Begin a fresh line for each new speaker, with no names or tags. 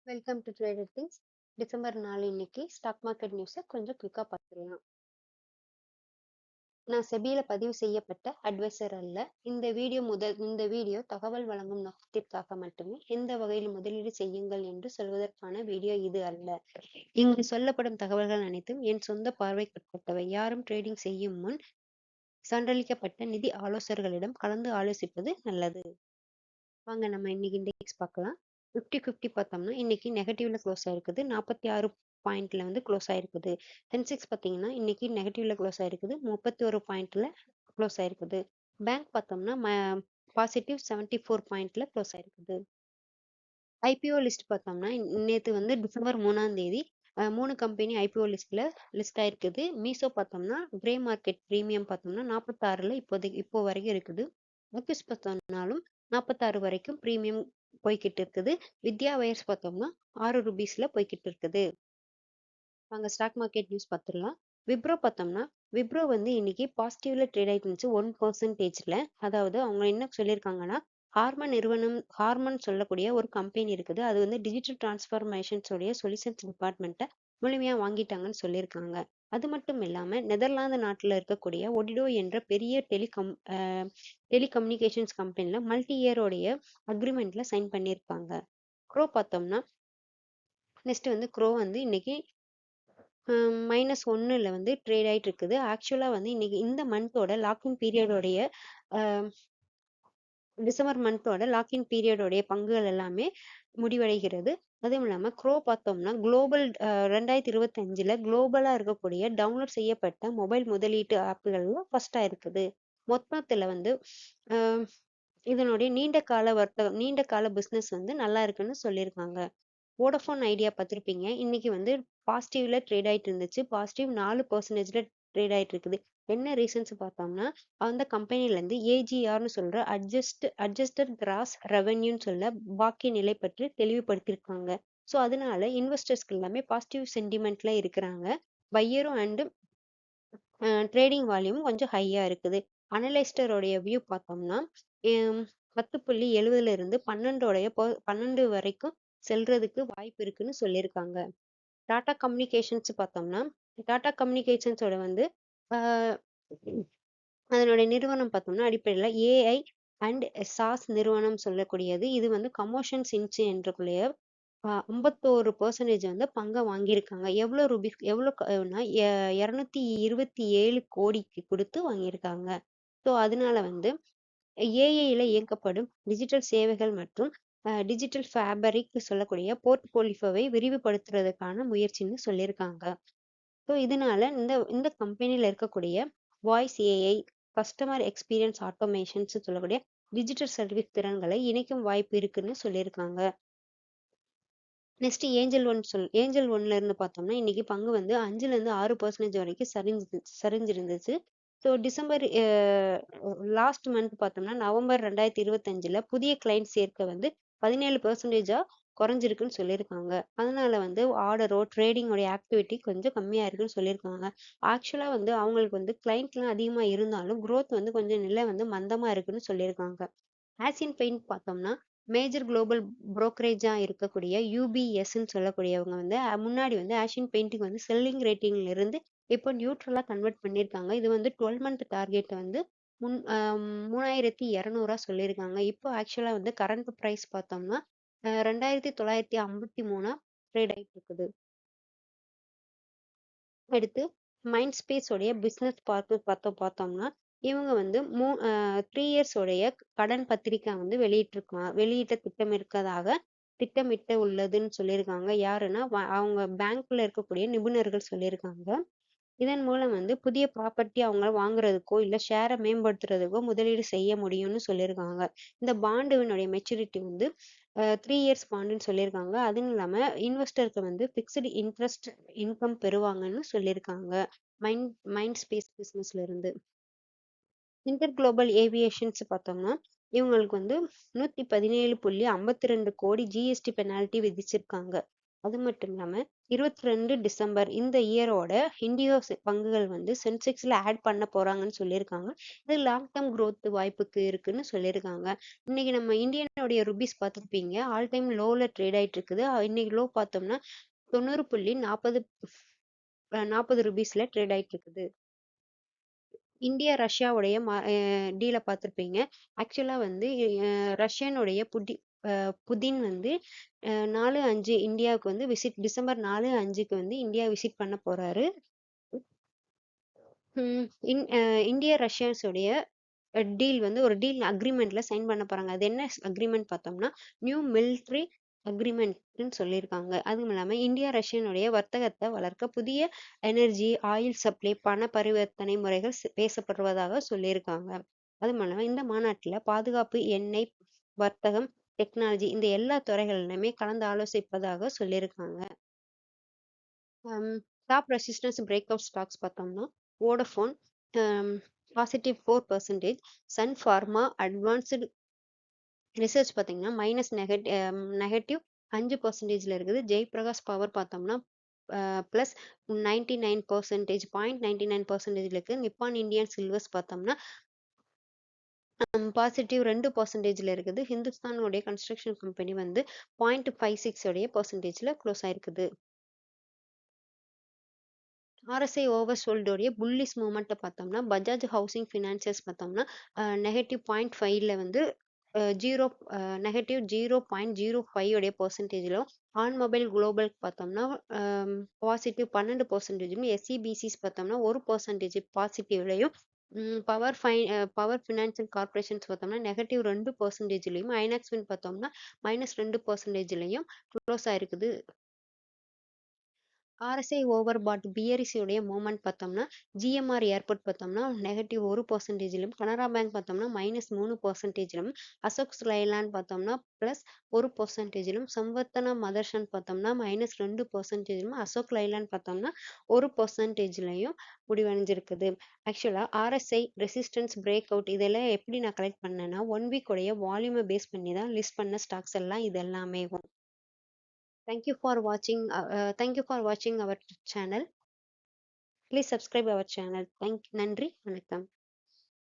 Welcome to trader things. December 4 இன்னைக்கு stock market நியூஸை கொஞ்சம் குயிக்காக பார்த்துடலாம். நான் செபியில பதிவு செய்யப்பட்ட அட்வைசர் அல்ல. இந்த வீடியோ தகவல் வழங்கும் நோக்கத்திற்காக மட்டுமே. எந்த வகையில் முதலீடு செய்யுங்கள் என்று சொல்வதற்கான வீடியோ இது அல்ல. இங்கு சொல்லப்படும் தகவல்கள் அனைத்தும் என் சொந்த பார்வைக்குட்பட்டவை. யாரும் ட்ரேடிங் செய்யும் முன் சான்றளிக்கப்பட்ட நிதி ஆலோசகர்களிடம் கலந்து ஆலோசிப்பது நல்லது. வாங்க நம்ம இன்னைக்கு இண்டெக்ஸ் பார்க்கலாம். 50 பார்த்தோம்னா இன்னைக்கு நெகட்டிவ்ல க்ளோஸ் ஆயிருக்குது. 46 பாயிண்ட்ல வந்து க்ளோஸ் ஆயிருக்குது. சென்செக்ஸ் பார்த்தீங்கன்னா இன்னைக்கு நெகட்டிவ்ல க்ளோஸ் ஆயிருக்குது. 31 பாயிண்ட்ல க்ளோஸ் ஆயிருக்குது. பேங்க் பார்த்தோம்னா பாசிட்டிவ் 74 பாயிண்ட்ல க்ளோஸ் ஆயிருக்குது. ஐபிஓ லிஸ்ட் பார்த்தோம்னா நேற்று வந்து டிசம்பர் 3ஆம் தேதி 3 கம்பெனி ஐபிஓ லிஸ்ட் ஆயிருக்குது. மீசோ பார்த்தோம்னா கிரே மார்க்கெட் ப்ரீமியம் பார்த்தோம்னா 46ல இப்போ வரைக்கும் இருக்குது. ஆக்யூஸ் பார்த்தோம்னாலும் 46 வரைக்கும் ப்ரீமியம் போய்கிட்டு இருக்குது. வித்யா வயர்ஸ் பார்த்தோம்னா 6 ரூபீஸ்ல போய்கிட்டு இருக்குது. வாங்க ஸ்டாக் மார்க்கெட் நியூஸ் பார்த்துடலாம். விப்ரோ பார்த்தோம்னா விப்ரோ வந்து இன்னைக்கு பாசிட்டிவ்ல ட்ரேட் ஆயிட்டு இருந்துச்சு 1%. அதாவது அவங்க என்ன சொல்லியிருக்காங்கன்னா ஹார்மன் சொல்லக்கூடிய ஒரு கம்பெனி இருக்குது. அது வந்து டிஜிட்டல் டிரான்ஸ்ஃபர்மேஷன்ஸ் உடைய சொல்யூஷன்ஸ் டிபார்ட்மெண்ட்டை முழுமையா வாங்கிட்டாங்கன்னு சொல்லியிருக்காங்க. அது மட்டும் இல்லாம நெதர்லாந்து நாட்டுல இருக்கக்கூடிய ஒடிடோ என்ற பெரிய டெலிகம்யூனிகேஷன்ஸ் கம்பெனில மல்டி இயரோடைய அக்ரிமெண்ட்ல சைன் பண்ணியிருக்காங்க. க்ரோ பார்த்தோம்னா நெக்ஸ்ட் வந்து க்ரோ வந்து இன்னைக்கு -1ல வந்து ட்ரேட் ஆயிட்டு இருக்குது. ஆக்சுவலா வந்து இன்னைக்கு இந்த மந்தோட லாக்இன் பீரியடோடைய டிசம்பர் மந்தோட லாக்இன் பீரியடோடைய பங்குகள் எல்லாமே முடிவடைகிறது. அதுவும் இல்லாம க்ரோ பார்த்தோம்னா குளோபல் 2025ல குளோபலா இருக்கக்கூடிய டவுன்லோட் செய்யப்பட்ட மொபைல் முதலீட்டு ஆப்புகள்ல ஃபர்ஸ்டா இருக்குது. மொத்தத்துல வந்து இதனுடைய நீண்ட கால பிசினஸ் வந்து நல்லா இருக்குன்னு சொல்லியிருக்காங்க. வோடஃபோன் ஐடியா பார்த்துருப்பீங்க. இன்னைக்கு வந்து பாசிட்டிவ்ல ட்ரேட் ஆயிட்டு இருந்துச்சு. பாசிட்டிவ் 4%ல ட்ரேட் ஆயிட்டு இருக்குது. என்ன ரீசன்ஸ் பார்த்தோம்னா அந்த கம்பெனில இருந்து ஏஜிஆர்னு சொல்ற அட்ஜஸ்டட் கிராஸ் ரெவென்யூன்னு சொல்ல பாக்கி நிலை பற்றி தெளிவுபடுத்தியிருக்காங்க. ஸோ அதனால இன்வெஸ்டர்ஸ்க்கு எல்லாமே பாசிட்டிவ் சென்டிமெண்ட்ல இருக்கிறாங்க. பையரும் அண்டு ட்ரேடிங் வால்யூம் கொஞ்சம் ஹையா இருக்குது. அனலிஸ்டரோடைய வியூ பார்த்தோம்னா 10.70ல இருந்து 12 வரைக்கும் செல்றதுக்கு வாய்ப்பு இருக்குன்னு சொல்லியிருக்காங்க. டாடா கம்யூனிகேஷன்ஸ் பார்த்தோம்னா டாடா கம்யூனிகேஷன்ஸோட வந்து அதனுடைய நிறுவனம் பார்த்தோம்னா அடிப்படையில் ஏஐ அண்ட் சாஸ் நிறுவனம் சொல்லக்கூடியது. இது வந்து கமோஷன்ஸ் இன்ச்சு என்றக்குள்ளேயே 51% வந்து பங்கை வாங்கியிருக்காங்க. எவ்வளோனா 227 கோடிக்கு கொடுத்து வாங்கியிருக்காங்க. ஸோ அதனால வந்து ஏஐல இயக்கப்படும் டிஜிட்டல் சேவைகள் மற்றும் டிஜிட்டல் ஃபேபரிக் சொல்லக்கூடிய போர்ட்போலியோவை விரிவுபடுத்துறதுக்கான முயற்சின்னு சொல்லியிருக்காங்க. ஸோ இதனால இந்த கம்பெனியில் இருக்கக்கூடிய voice AI customer experience automations சொல்லக்கூடிய டிஜிட்டல் சர்வீஸ் திறன்களை இணைக்கும் வாய்ப்பு இருக்குன்னு சொல்லியிருக்காங்க. நெக்ஸ்ட் ஏஞ்சல் ஒன்ல இருந்து பார்த்தோம்னா இன்னைக்கு பங்கு வந்து 5ல இருந்து 6% வரைக்கும் சரிஞ்சிருந்துச்சு. ஸோ டிசம்பர் லாஸ்ட் மந்த் பார்த்தோம்னா நவம்பர் 2025ல புதிய கிளைண்ட் சேர்க்க வந்து 17% குறைஞ்சிருக்குன்னு சொல்லியிருக்காங்க. அதனால வந்து ஆர்டரோ ட்ரேடிங்கோடைய ஆக்டிவிட்டி கொஞ்சம் கம்மியா இருக்குன்னு சொல்லியிருக்காங்க. ஆக்சுவலா வந்து அவங்களுக்கு வந்து கிளைண்ட்லாம் அதிகமா இருந்தாலும் growth வந்து கொஞ்சம் நிலை வந்து மந்தமா இருக்குன்னு சொல்லியிருக்காங்க. ஆசியன் பெயிண்ட் பார்த்தோம்னா மேஜர் குளோபல் புரோக்கரேஜா இருக்கக்கூடிய யூபிஎஸ்ன்னு சொல்லக்கூடியவங்க வந்து முன்னாடி வந்து ஆசியன் பெயிண்டிங் வந்து செல்லிங் ரேட்டிங்ல இருந்து இப்போ நியூட்ரலா கன்வெர்ட் பண்ணியிருக்காங்க. இது வந்து 12 மந்த் டார்கெட் வந்து 3200 சொல்லியிருக்காங்க. இப்போ ஆக்சுவலா வந்து கரண்ட் ப்ரைஸ் பார்த்தோம்னா 2953 ட்ரேட் ஆயிட்டு இருக்குது. அடுத்து மைண்ட் ஸ்பேஸ் உடைய பிசினஸ் பார்த்தோம்னா இவங்க வந்து 3 இயர்ஸ் உடைய கடன் பத்திரிக்கை வந்து வெளியிட்ட திட்டமிட்ட உள்ளதுன்னு சொல்லியிருக்காங்க. யாருன்னா அவங்க பேங்க்ல இருக்கக்கூடிய நிபுணர்கள் சொல்லியிருக்காங்க. இதன் மூலம் வந்து புதிய ப்ராப்பர்ட்டி அவங்க வாங்குறதுக்கோ இல்ல ஷேரை மேம்படுத்துறதுக்கோ முதலீடு செய்ய முடியும்னு சொல்லியிருக்காங்க. இந்த பாண்டுவினுடைய மெச்சூரிட்டி வந்து 3 இயர்ஸ் பாண்டுன்னு சொல்லியிருக்காங்க. அதுவும் இல்லாம இன்வெஸ்டருக்கு வந்து ஃபிக்ஸ்டு இன்ட்ரெஸ்ட் இன்கம் பெறுவாங்கன்னு சொல்லியிருக்காங்க. மைண்ட் ஸ்பேஸ் பிசினஸ்ல இருந்து இன்டர் குளோபல் ஏவியேஷன்ஸ் பார்த்தோம்னா இவங்களுக்கு வந்து 117.52 கோடி ஜிஎஸ்டி பெனால்டி விதிச்சிருக்காங்க. அது மட்டும் இல்லாம 22 டிசம்பர் இந்த இயரோட இண்டிகோ பங்குகள் வந்து சென்செக்ஸ்ல ஆட் பண்ண போறாங்கன்னு சொல்லியிருக்காங்க. இது லாங் டேர்ம் growth வாய்ப்புக்கு இருக்குன்னு சொல்லியிருக்காங்க. இன்னைக்கு நம்ம இந்தியனுடைய ருபீஸ் பார்த்துருப்பீங்க, ஆல் டைம் லோல ட்ரேட் ஆயிட்டு இருக்குது. இன்னைக்கு லோ பார்த்தோம்னா 90.40 ரூபீஸ்ல ட்ரேட் ஆயிட்டு இருக்குது. இந்தியா ரஷ்யாவுடைய டீல பார்த்துருப்பீங்க. ஆக்சுவலா வந்து ரஷ்யனுடைய புதின் வந்து 4, 5 இந்தியாவுக்கு வந்து டிசம்பர் 4, 5க்கு வந்து இந்தியா விசிட் பண்ண போறாரு. இந்தியா ரஷ்யாஸோடைய டீல் வந்து ஒரு டீல் அக்ரிமெண்ட்ல சைன் பண்ண போறாங்க. அது என்ன அக்ரிமெண்ட் பார்த்தோம்னா நியூ மிலிட்ரி அக்ரிமெண்ட்னு சொல்லியிருக்காங்க. அதுவும் இல்லாம இந்தியா ரஷ்யனுடைய வர்த்தகத்தை வளர்க்க புதிய எனர்ஜி, ஆயில் சப்ளை, பண பரிவர்த்தனை முறைகள் பேசப்படுவதாக சொல்லியிருக்காங்க. அதுவும் இல்லாம இந்த மாநாட்டுல பாதுகாப்பு, எண்ணெய், வர்த்தகம், டெக்னாலஜி இந்த எல்லா துறைகளிலுமே கலந்து ஆலோசிப்பதாக சொல்லியிருக்காங்க. Top resistance break out stocks பார்த்தோம்னா Vodafone +4%, Sun Pharma advanced research பார்த்தீங்கன்னா நெகட்டிவ் 5%ல இருக்குது. ஜெய்பிரகாஷ் பவர் பார்த்தோம்னா ப்ளஸ் 99%, இருக்கு. நிப்பான் இந்தியன் சில்வர்ஸ் பார்த்தோம்னா +2% இருக்குது. ஹிந்துஸ்தானுடைய கன்ஸ்ட்ரக்ஷன் கம்பெனி வந்து 0.56% க்ளோஸ் ஆயிருக்குது. ஆர்எஸ்ஐ ஓவர் சோல்டோடைய புல்லிஷ் மூமெண்ட்டை பார்த்தோம்னா பஜாஜ் ஹவுசிங் ஃபினான்சியர்ஸ் பார்த்தோம்னா -0.5ல வந்து -0.05 உடைய பர்சன்டேஜிலும், ஆன்மொபைல் குளோபல் பார்த்தோம்னா +12%, எஸ்இபிசிஸ் பார்த்தோம்னா 1% பாசிட்டிவ்லையும், பவர் ஃபினான்சியல் கார்பரேஷன்ஸ் பார்த்தோம்னா -2%, ஐநாக்ஸ் வின் பார்த்தோம்னா -2%லையும் க்ளோஸ் ஆயிருக்குது. ஆர்எஸ்ஐ ஓவர் பாட் பிஆர்இசியுடைய மூவ்மெண்ட் பார்த்தோம்னா ஜிஎம்ஆர் ஏர்போர்ட் பார்த்தோம்னா -1%, கனரா பேங்க் பார்த்தோம்னா -3%, அசோக் லைலாண்ட் பார்த்தோம்னா +1%, சம்வர்த்தனா மதர்சன் பார்த்தோம்னா -2%, அசோக் லைலாண்ட் பார்த்தோம்னா 1%லையும் முடிவடைஞ்சிருக்குது. ஆக்சுவலா ஆர்எஸ்ஐ ரெசிஸ்டன்ஸ் பிரேக் அவுட் இதெல்லாம் எப்படி நான் கலெக்ட் பண்ணேன்னா 1 வீக் உடைய வால்யூமை பேஸ் பண்ணி தான் லிஸ்ட் பண்ண ஸ்டாக்ஸ் எல்லாம் இது எல்லாமே. Thank you for watching our channel. Please subscribe our channel. நன்றி, வணக்கம்.